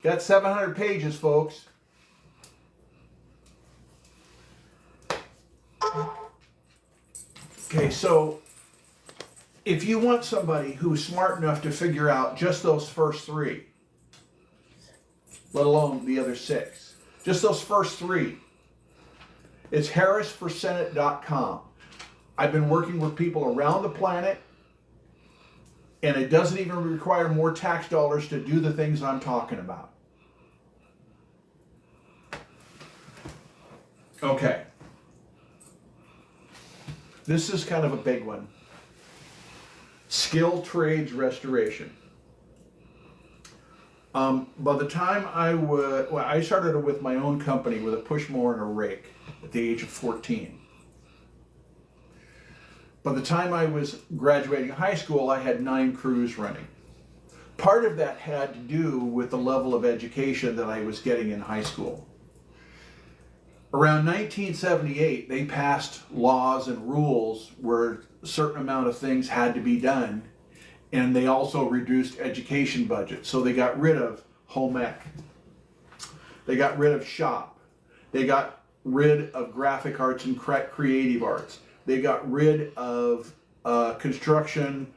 Got 700 pages, folks. Okay, so if you want somebody who's smart enough to figure out just those first three, let alone the other six, just those first three, it's harrisforsenate.com. I've been working with people around the planet, and it doesn't even require more tax dollars to do the things I'm talking about. Okay. This is kind of a big one. Skilled trades restoration. By the time I started with my own company with a push mower and a rake at the age of 14. By the time I was graduating high school, I had 9 crews running. Part of that had to do with the level of education that I was getting in high school. Around 1978, they passed laws and rules where a certain amount of things had to be done, and they also reduced education budgets. So they got rid of home ec. They got rid of shop. They got rid of graphic arts and creative arts. They got rid of construction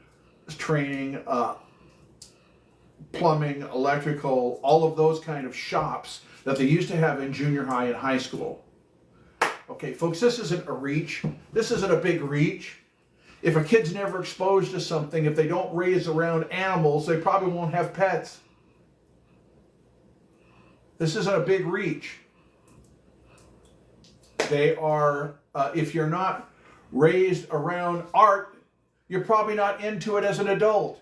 training, plumbing, electrical, all of those kind of shops that they used to have in junior high and high school. Okay, folks, this isn't a reach. This isn't a big reach. If a kid's never exposed to something, if they don't raise around animals, they probably won't have pets. This isn't a big reach. They are, if you're not raised around art, you're probably not into it as an adult.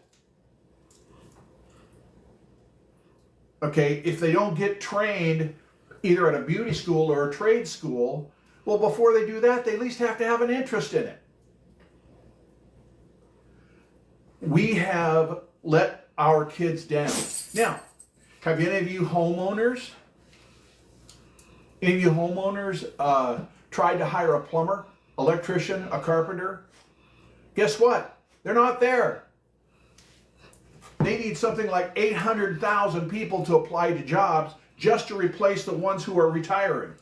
Okay, if they don't get trained either at a beauty school or a trade school, well, before they do that, they at least have to have an interest in it. We have let our kids down. Now, have any of you homeowners tried to hire a plumber, electrician, a carpenter? Guess what? They're not there. They need something like 800,000 people to apply to jobs just to replace the ones who are retiring.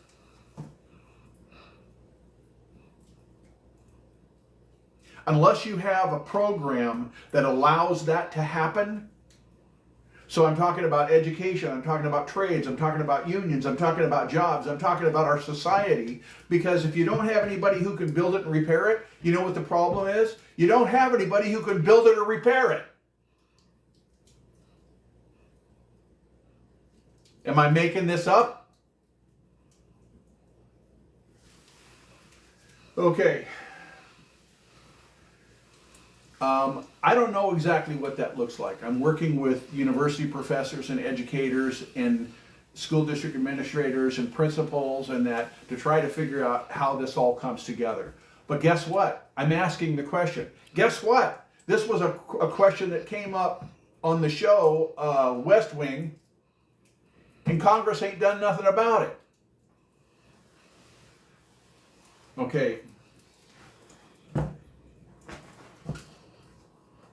Unless you have a program that allows that to happen. So I'm talking about education, I'm talking about trades, I'm talking about unions, I'm talking about jobs, I'm talking about our society. Because if you don't have anybody who can build it and repair it, you know what the problem is? You don't have anybody who can build it or repair it. Am I making this up? Okay. I don't know exactly what that looks like. I'm working with university professors and educators and school district administrators and principals and that to try to figure out how this all comes together. But guess what? I'm asking the question. Guess what? This was a question that came up on the show West Wing, and Congress ain't done nothing about it. Okay.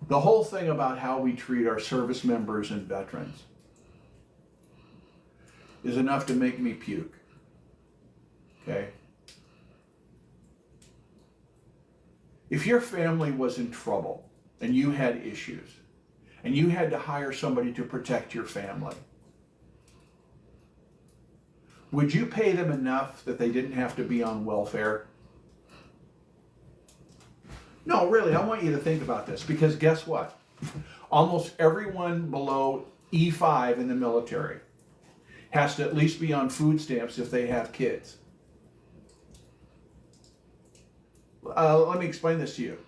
The whole thing about how we treat our service members and veterans is enough to make me puke. Okay? If your family was in trouble and you had issues and you had to hire somebody to protect your family, would you pay them enough that they didn't have to be on welfare? No, really, I want you to think about this, because guess what? Almost everyone below E5 in the military has to at least be on food stamps if they have kids. Let me explain this to you.